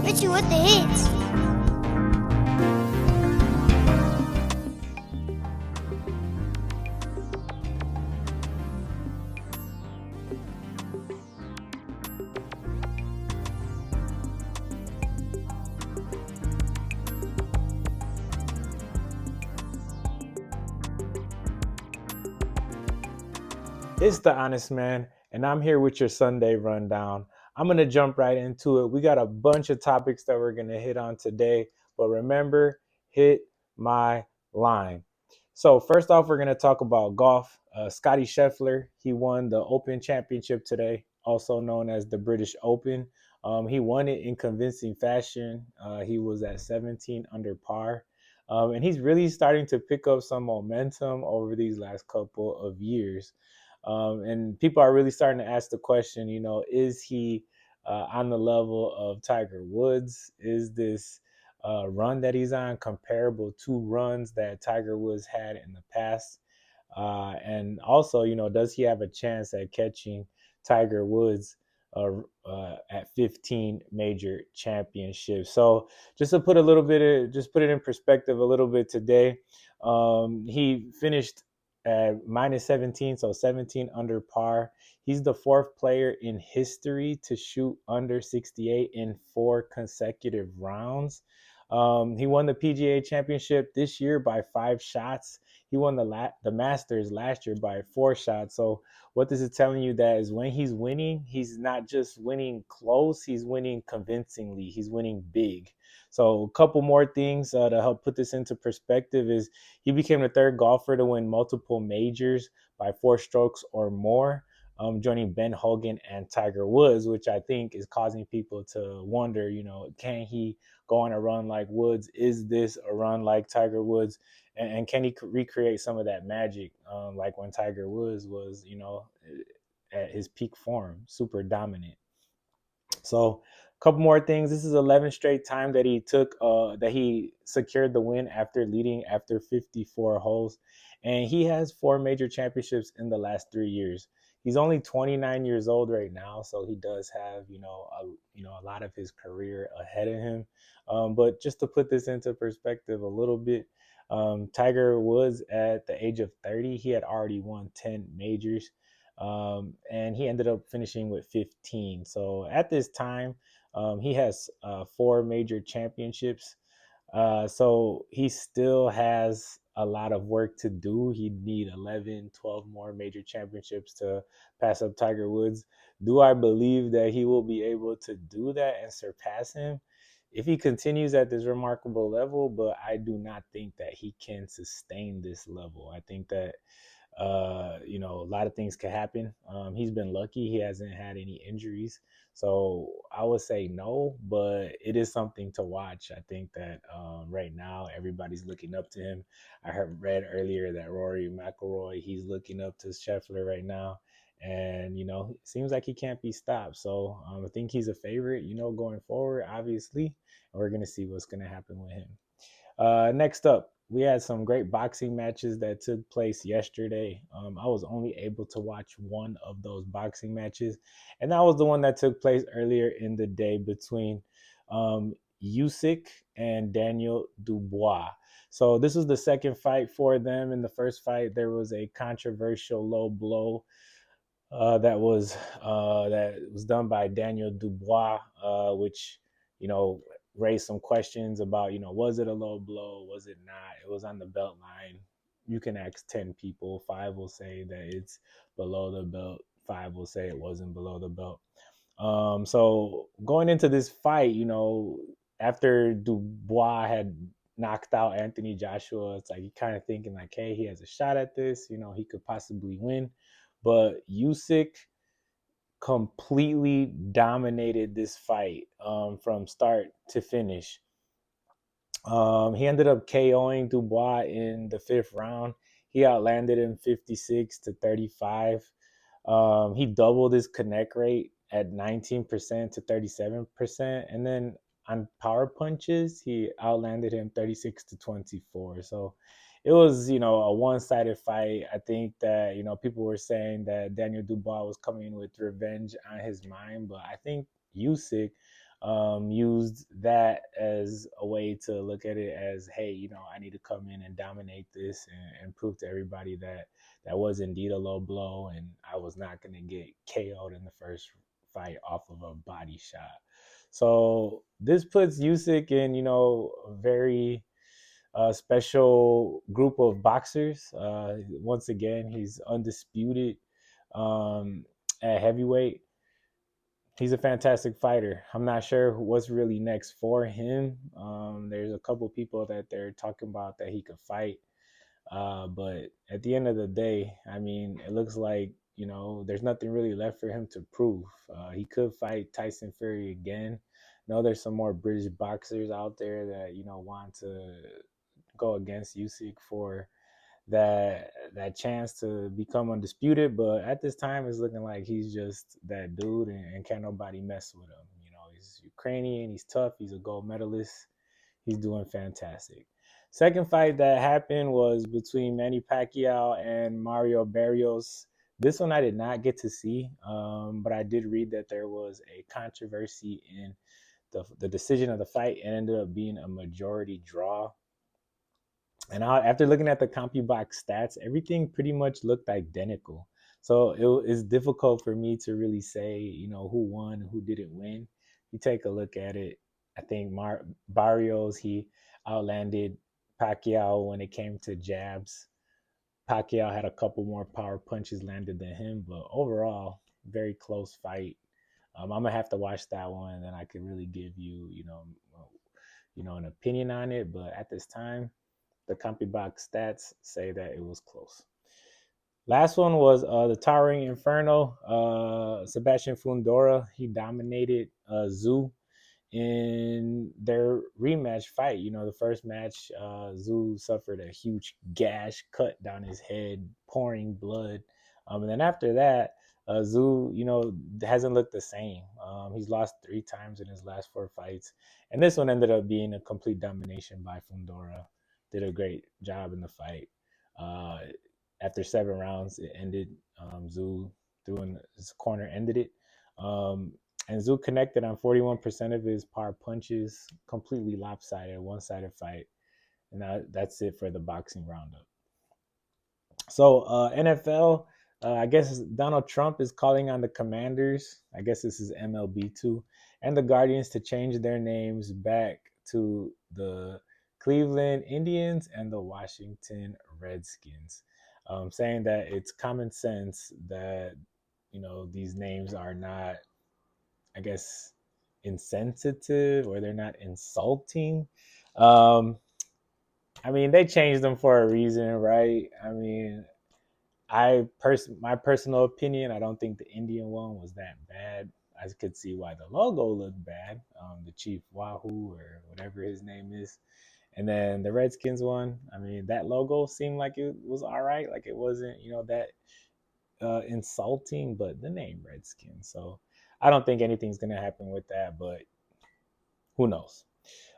Richie with the hits. It's the Honest Man, and I'm here with your Sunday rundown. I'm going to jump right into it. We got a bunch of topics that we're going to hit on today, but remember, hit my line. So, first off, we're going to talk about golf. Scottie Scheffler, he won the Open Championship today, also known as the British Open. He won it in convincing fashion. He was at 17 under par. And he's really starting to pick up some momentum over these last couple of years. And people are really starting to ask the question, is he on the level of Tiger Woods? Is this run that he's on comparable to runs that Tiger Woods had in the past? And also, does he have a chance at catching Tiger Woods at 15 major championships? So just to put just put it in perspective a little bit today, he finished at minus 17, so 17 under par. He's the fourth player in history to shoot under 68 in 4 consecutive rounds. He won the PGA Championship this year by 5 shots. He won the Masters last year by 4 shots. So what this is telling you that is when he's winning, he's not just winning close, he's winning convincingly. He's winning big. So a couple more things to help put this into perspective is he became the third golfer to win multiple majors by 4 strokes or more, joining Ben Hogan and Tiger Woods, which I think is causing people to wonder, can he go on a run like Woods? Is this a run like Tiger Woods? And can he recreate some of that magic, like when Tiger Woods was, at his peak form, super dominant? So a couple more things. This is 11 straight time that he secured the win after leading after 54 holes, and he has 4 major championships in the last 3 years. He's only 29 years old right now, so he does have a lot of his career ahead of him. But just to put this into perspective a little bit, Tiger Woods at the age of 30, he had already won 10 majors, and he ended up finishing with 15. So at this time, he has 4 major championships. So he still has a lot of work to do. He'd need 11, 12 more major championships to pass up Tiger Woods. Do I believe that he will be able to do that and surpass him if he continues at this remarkable level? But I do not think that he can sustain this level. I think that a lot of things could happen. He's been lucky; he hasn't had any injuries, so I would say no. But it is something to watch. I think that right now everybody's looking up to him. I read earlier that Rory McIlroy, he's looking up to Scheffler right now, and it seems like he can't be stopped. So I think he's a favorite, going forward, obviously, and we're gonna see what's gonna happen with him. Next up, we had some great boxing matches that took place yesterday. I was only able to watch one of those boxing matches, and that was the one that took place earlier in the day between Usyk and Daniel Dubois. So this was the second fight for them. In the first fight, there was a controversial low blow that was done by Daniel Dubois, which you know raised some questions about was it a low blow, was it not? It was on the belt line. You can ask 10 people, 5 will say that it's below the belt, 5 will say it wasn't below the belt. So going into this fight, after Dubois had knocked out Anthony Joshua, it's like you kind of thinking like, hey, he has a shot at this. He could possibly win. But Usyk completely dominated this fight from start to finish. He ended up KOing Dubois in the 5th round. He outlanded him 56 to 35. He doubled his connect rate at 19% to 37. And then on power punches, he outlanded him 36 to 24. So it was, a one-sided fight. I think that, people were saying that Daniel Dubois was coming with revenge on his mind, but I think Usyk used that as a way to look at it as, hey, I need to come in and dominate this and prove to everybody that that was indeed a low blow and I was not going to get KO'd in the first fight off of a body shot. So this puts Usyk in, a very special group of boxers. Once again, he's undisputed at heavyweight. He's a fantastic fighter. I'm not sure what's really next for him. There's a couple people that they're talking about that he could fight. But at the end of the day, I mean, it looks like, there's nothing really left for him to prove. He could fight Tyson Fury again. I know there's some more British boxers out there that, want to go against Usyk for that chance to become undisputed. But at this time, it's looking like he's just that dude, and can't nobody mess with him. He's Ukrainian, he's tough, he's a gold medalist, he's doing fantastic. Second fight that happened was between Manny Pacquiao and Mario Barrios. This one I did not get to see, but I did read that there was a controversy in the decision of the fight. It ended up being a majority draw. And after looking at the CompuBox stats, everything pretty much looked identical. So it is difficult for me to really say, who won, who didn't win. You take a look at it. I think Barrios, he outlanded Pacquiao when it came to jabs. Pacquiao had a couple more power punches landed than him, but overall, very close fight. I'm gonna have to watch that one, and then I could really give you, an opinion on it. But at this time, the CompuBox stats say that it was close. Last one was the Towering Inferno. Sebastian Fundora, he dominated Zoo in their rematch fight. The first match, Zoo suffered a huge gash, cut down his head, pouring blood. And then after that, Zoo, hasn't looked the same. He's lost 3 times in his last 4 fights. And this one ended up being a complete domination by Fundora. Did a great job in the fight. Uh, After 7 rounds, it ended. Zoo threw in his corner, ended it. And Zoo connected on 41% of his power punches, completely lopsided, one-sided fight. And that's it for the boxing roundup. So NFL, I guess Donald Trump is calling on the Commanders. I guess this is MLB too, and the Guardians to change their names back to the Cleveland Indians and the Washington Redskins, saying that it's common sense that these names are not, I guess, insensitive, or they're not insulting. Um, I mean, they changed them for a reason, right? I mean, my personal opinion, I don't think the Indian one was that bad. I could see why the logo looked bad. The Chief Wahoo, or whatever his name is. And then the Redskins one, I mean, that logo seemed like it was all right. Like it wasn't, that insulting, but the name Redskins. So I don't think anything's going to happen with that, but who knows?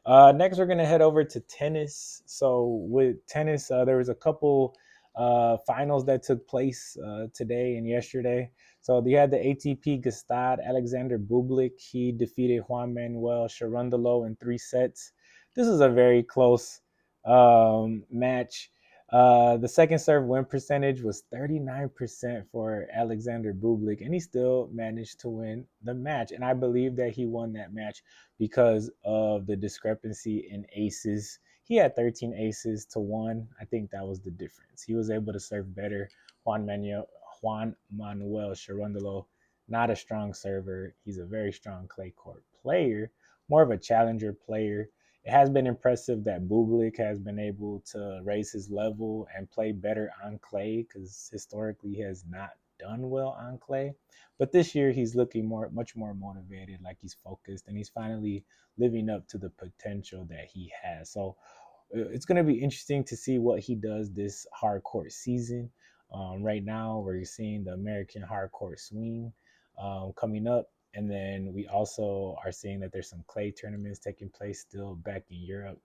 Next, we're going to head over to tennis. So with tennis, there was a couple finals that took place today and yesterday. So they had the ATP Gstaad. Alexander Bublik, he defeated Juan Manuel Sharundalo in 3 sets. This is a very close match. The second serve win percentage was 39% for Alexander Bublik, and he still managed to win the match. And I believe that he won that match because of the discrepancy in aces. He had 13 aces to 1. I think that was the difference. He was able to serve better. Juan Manuel Sharundalo, not a strong server. He's a very strong clay court player, more of a challenger player. It has been impressive that Bublik has been able to raise his level and play better on clay, because historically he has not done well on clay. But this year he's looking much more motivated, like he's focused, and he's finally living up to the potential that he has. So it's going to be interesting to see what he does this hard court season. Right now, we're seeing the American hard court swing coming up. And then we also are seeing that there's some clay tournaments taking place still back in Europe.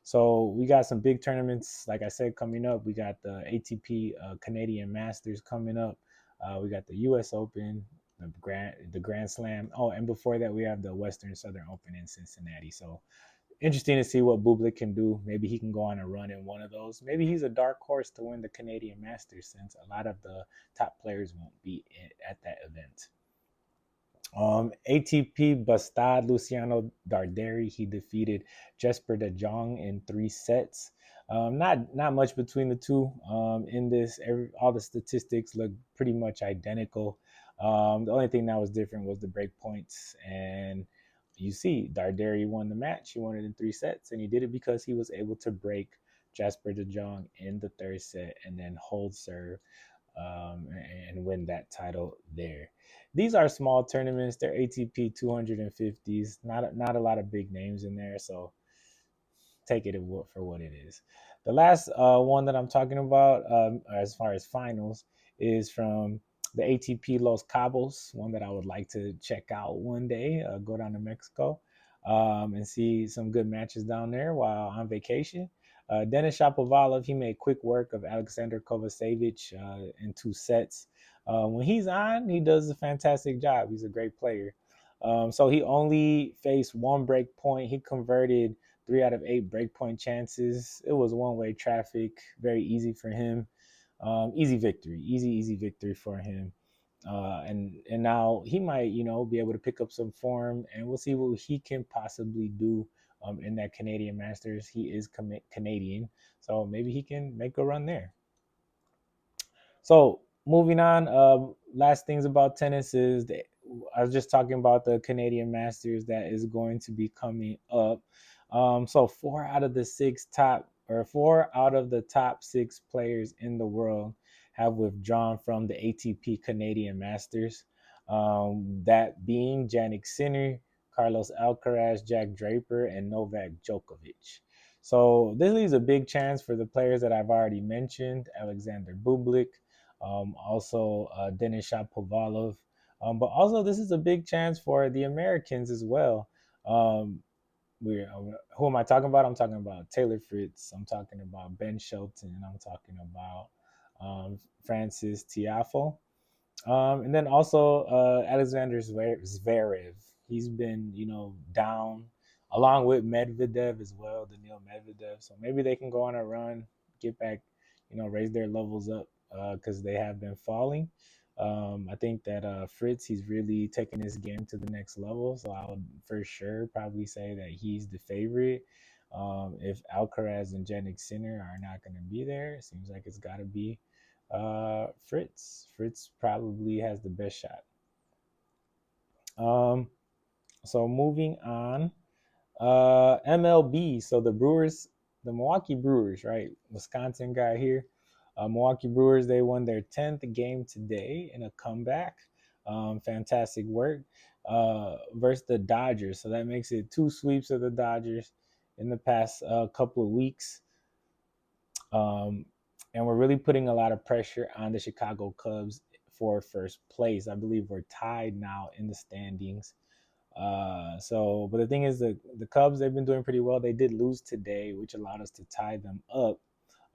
So we got some big tournaments, like I said, coming up. We got the ATP Canadian Masters coming up. We got the U.S. Open, the Grand Slam. Oh, and before that, we have the Western Southern Open in Cincinnati. So interesting to see what Bublik can do. Maybe he can go on a run in one of those. Maybe he's a dark horse to win the Canadian Masters, since a lot of the top players won't be at that event. ATP Bastad Luciano Darderi, he defeated Jesper de Jong in 3 sets. Not much between the two in this. All the statistics look pretty much identical. The only thing that was different was the break points, and you see Darderi won the match. He won it in 3 sets, and he did it because he was able to break Jesper de Jong in the third set and then hold serve and win that title there. These are small tournaments. They're ATP 250s. Not a lot of big names in there, so take it for what it is. The last one that I'm talking about, as far as finals, is from the ATP Los Cabos, one that I would like to check out one day. Go down to Mexico and see some good matches down there while on vacation. Denis Shapovalov, he made quick work of Alexander Kovacevic in 2 sets. When he's on, he does a fantastic job. He's a great player. So he only faced one break point. He converted 3 out of 8 breakpoint chances. It was one-way traffic, very easy for him. Easy victory for him. And now he might, be able to pick up some form, and we'll see what he can possibly do in that Canadian Masters. He is Canadian, so maybe he can make a run there. So moving on, last things about tennis is I was just talking about the Canadian Masters that is going to be coming up. So 4 out of the top 6 players in the world have withdrawn from the ATP Canadian Masters. That being Jannik Sinner, Carlos Alcaraz, Jack Draper, and Novak Djokovic. So this leaves a big chance for the players that I've already mentioned: Alexander Bublik, also Denis Shapovalov. But also, this is a big chance for the Americans as well. Who am I talking about? I'm talking about Taylor Fritz. I'm talking about Ben Shelton. I'm talking about Francis Tiafoe. And then also Alexander Zverev. He's been, down along with Medvedev as well, Daniil Medvedev. So maybe they can go on a run, get back, raise their levels up because they have been falling. I think that Fritz, he's really taking his game to the next level. So I would for sure probably say that he's the favorite. If Alcaraz and Jannik Sinner are not going to be there, it seems like it's got to be Fritz. Fritz probably has the best shot. So moving on, MLB. So the Brewers, the Milwaukee Brewers, right? Wisconsin guy here. Milwaukee Brewers, they won their 10th game today in a comeback. Fantastic work versus the Dodgers. So that makes it 2 sweeps of the Dodgers in the past couple of weeks. And we're really putting a lot of pressure on the Chicago Cubs for first place. I believe we're tied now in the standings. But the thing is, the Cubs, they've been doing pretty well. They did lose today, which allowed us to tie them up.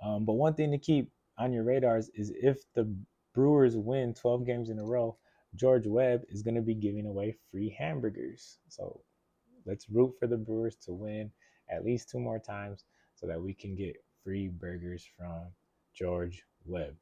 But one thing to keep on your radars is if the Brewers win 12 games in a row, George Webb is going to be giving away free hamburgers. So let's root for the Brewers to win at least 2 more times so that we can get free burgers from George Webb.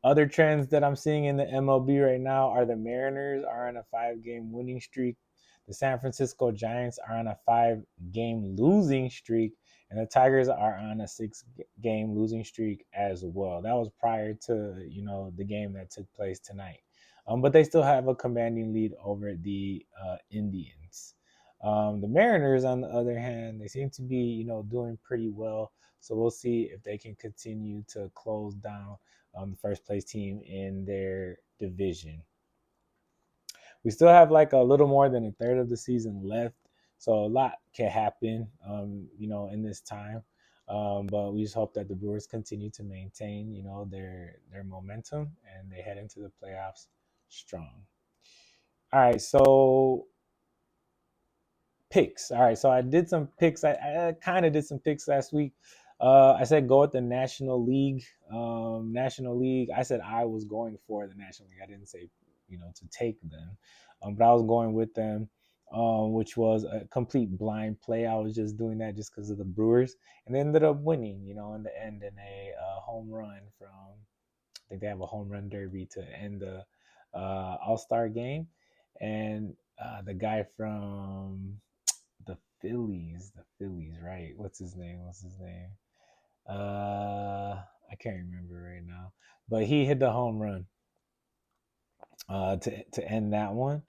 Other trends that I'm seeing in the MLB right now are the Mariners are on a 5-game winning streak. The San Francisco Giants are on a 5-game losing streak, and the Tigers are on a 6-game losing streak as well. That was prior to, the game that took place tonight. But they still have a commanding lead over the Indians. The Mariners, on the other hand, they seem to be, doing pretty well. So we'll see if they can continue to close down the first place team in their division. We still have like a little more than a third of the season left, so a lot can happen, in this time. But we just hope that the Brewers continue to maintain, their momentum, and they head into the playoffs strong. All right, so picks. All right, so I did some picks. I kind of did some picks last week. I said go with the National League. National League. I said I was going for the National League. I didn't say to take them. But I was going with them, which was a complete blind play. I was just doing that just because of the Brewers, and they ended up winning, in the end in a home run from. I think they have a home run derby to end the All-Star game, and the guy from the Phillies, right? What's his name? I can't remember right now, but he hit the home run to end that one.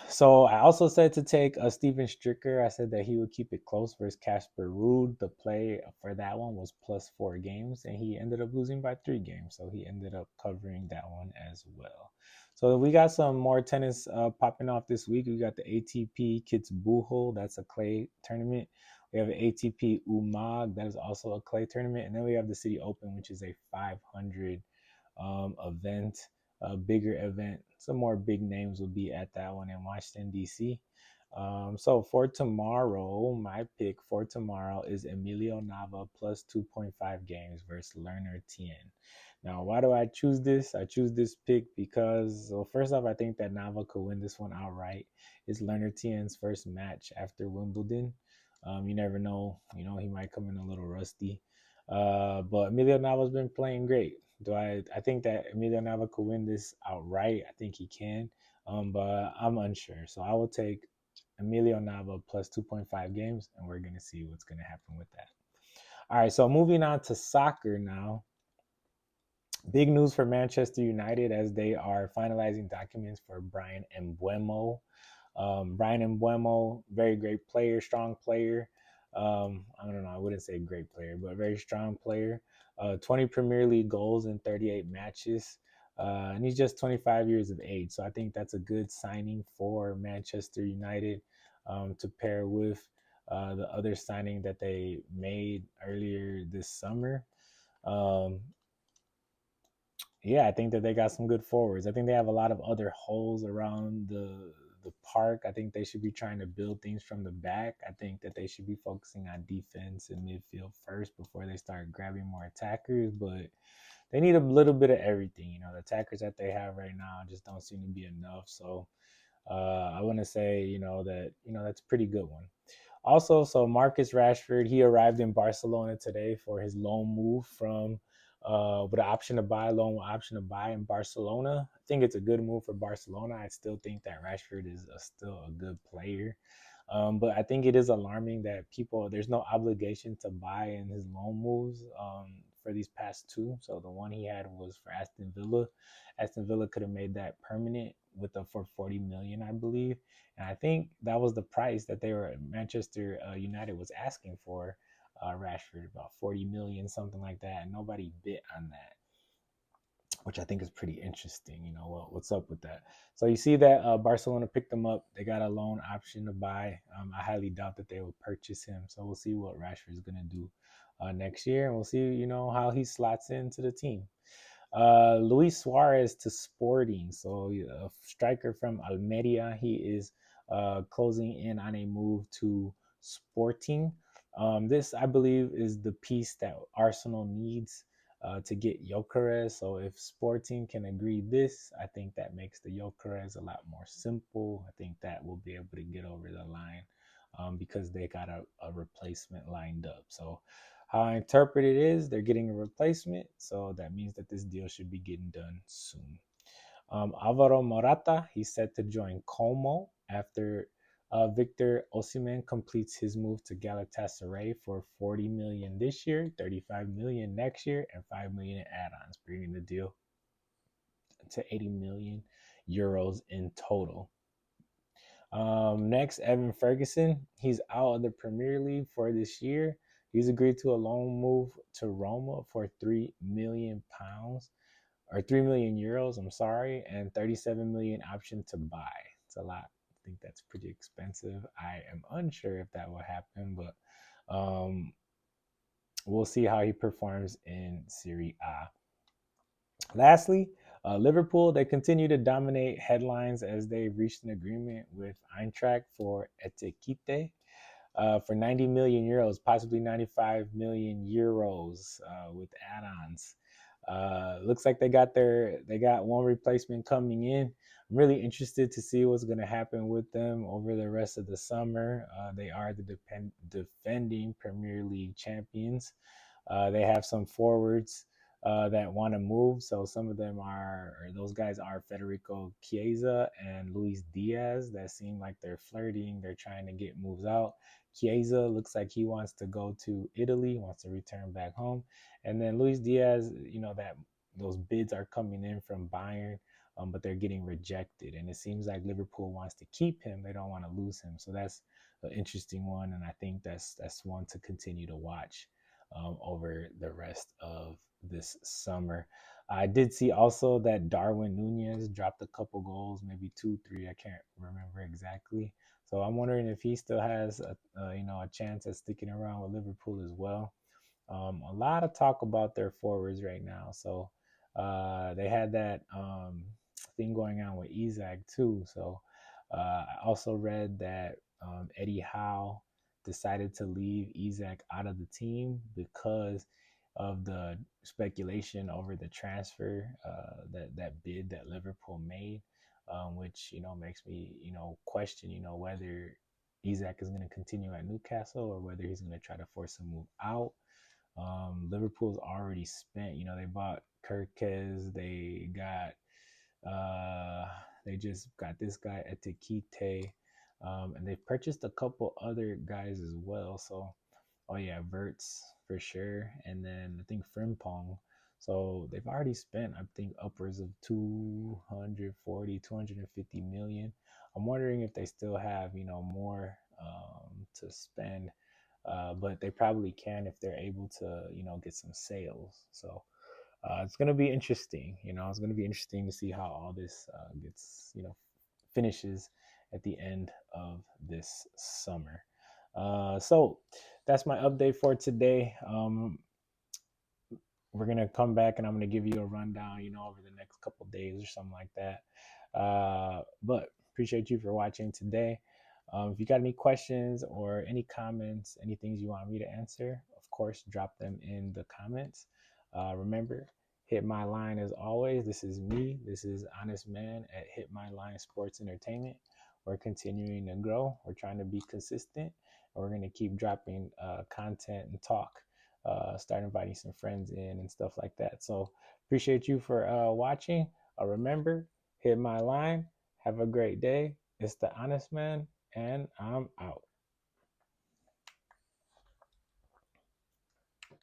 So I also said to take a Steven Stricker. I said that he would keep it close versus Casper Ruud. The play for that one was +4 games, and he ended up losing by 3 games. So he ended up covering that one as well. So we got some more tennis popping off this week. We got the ATP Kitzbühel. That's a clay tournament. We have an ATP Umag. That is also a clay tournament. And then we have the City Open, which is a 500 event, a bigger event. Some more big names will be at that one in Washington, D.C. So for tomorrow, my pick for tomorrow is Emilio Nava +2.5 games versus Lerner Tien. Now, why do I choose this? I choose this pick because, well, first off, I think that Nava could win this one outright. It's Lerner Tien's first match after Wimbledon. You never know. He might come in a little rusty. But Emilio Nava's been playing great. I think that Emilio Nava could win this outright. I think he can. But I'm unsure. So I will take Emilio Nava +2.5 games, and we're gonna see what's gonna happen with that. All right, so moving on to soccer now. Big news for Manchester United as they are finalizing documents for Brian Mbeumo. Brian Mbeumo, very great player, strong player. I don't know, I wouldn't say great player, but very strong player. 20 Premier League goals in 38 matches. And he's just 25 years of age. So I think that's a good signing for Manchester United to pair with the other signing that they made earlier this summer. Um, yeah, I think that they got some good forwards. I think they have a lot of other holes around the park. I think they should be trying to build things from the back. I think that they should be focusing on defense and midfield first before they start grabbing more attackers. But they need a little bit of everything. The attackers that they have right now just don't seem to be enough. So I want to say, that's a pretty good one. Also, so Marcus Rashford, he arrived in Barcelona today for his loan move from with an option to buy, loan with option to buy in Barcelona. I think it's a good move for Barcelona. I still think that Rashford is still a good player. But I think it is alarming that there's no obligation to buy in his loan moves for these past two. So the one he had was for Aston Villa. Aston Villa could have made that permanent for 40 million, I believe. And I think that was the price that Manchester United was asking for Rashford, about 40 million, something like that. And nobody bit on that, which I think is pretty interesting. What's up with that? So you see that Barcelona picked him up. They got a loan option to buy. I highly doubt that they will purchase him. So we'll see what Rashford is going to do next year. And we'll see, how he slots into the team. Luis Suarez to Sporting. So a striker from Almeria. He is closing in on a move to Sporting. This, I believe, is the piece that Arsenal needs to get Gyokeres. So if Sporting can agree this, I think that makes the Gyokeres a lot more simple. I think that will be able to get over the line because they got a replacement lined up. So how I interpret it is they're getting a replacement. So that means that this deal should be getting done soon. Alvaro Morata, he's set to join Como after Victor Osimhen completes his move to Galatasaray for 40 million this year, 35 million next year, and 5 million in add-ons, bringing the deal to 80 million euros in total. Next, Evan Ferguson. He's out of the Premier League for this year. He's agreed to a loan move to Roma for £3 million or 3 million euros, I'm sorry, and 37 million option to buy. It's a lot. I think that's pretty expensive. I am unsure if that will happen, but we'll see how he performs in Serie A. Lastly, Liverpool, they continue to dominate headlines as they've reached an agreement with Eintracht for Etikite for 90 million euros, possibly 95 million euros with add-ons. Looks like they got one replacement coming in. I'm really interested to see what's going to happen with them over the rest of the summer. They are the defending Premier League champions. They have some forwards that want to move. So some of them are, or those guys are Federico Chiesa and Luis Diaz that seem like they're flirting. They're trying to get moves out. Chiesa looks like he wants to go to Italy, wants to return back home. And then Luis Diaz, that those bids are coming in from Bayern, but they're getting rejected. And it seems like Liverpool wants to keep him. They don't want to lose him. So that's an interesting one. And I think that's one to continue to watch over the rest of this summer. I did see also that Darwin Nunez dropped a couple goals, maybe 2, 3. I can't remember exactly. So I'm wondering if he still has a chance at sticking around with Liverpool as well. A lot of talk about their forwards right now. So they had that thing going on with Isak too. So I also read that Eddie Howe decided to leave Isak out of the team because of the speculation over the transfer that bid that Liverpool made, which makes me question whether Isak is going to continue at Newcastle or whether he's going to try to force a move out. Liverpool's already spent. They bought Gyokeres. They just got this guy Etikite, and they've purchased a couple other guys as well. So, oh yeah, Verts for sure, and then I think Frimpong. So they've already spent, I think, upwards of 240, 250 million. I'm wondering if they still have, more to spend, but they probably can if they're able to, get some sales. So it's going to be interesting. It's going to be interesting to see how all this gets, finishes at the end of this summer. So that's my update for today. We're gonna come back and I'm gonna give you a rundown, over the next couple days or something like that. But appreciate you for watching today. If you got any questions or any comments, any things you want me to answer, of course, drop them in the comments. Remember, hit my line as always. This is me. This is Honest Man at Hit My Line Sports Entertainment. We're continuing to grow. We're trying to be consistent. And we're going to keep dropping content and talk. Start inviting some friends in and stuff like that. So appreciate you for watching. Remember, hit my line. Have a great day. It's the Honest Man, and I'm out.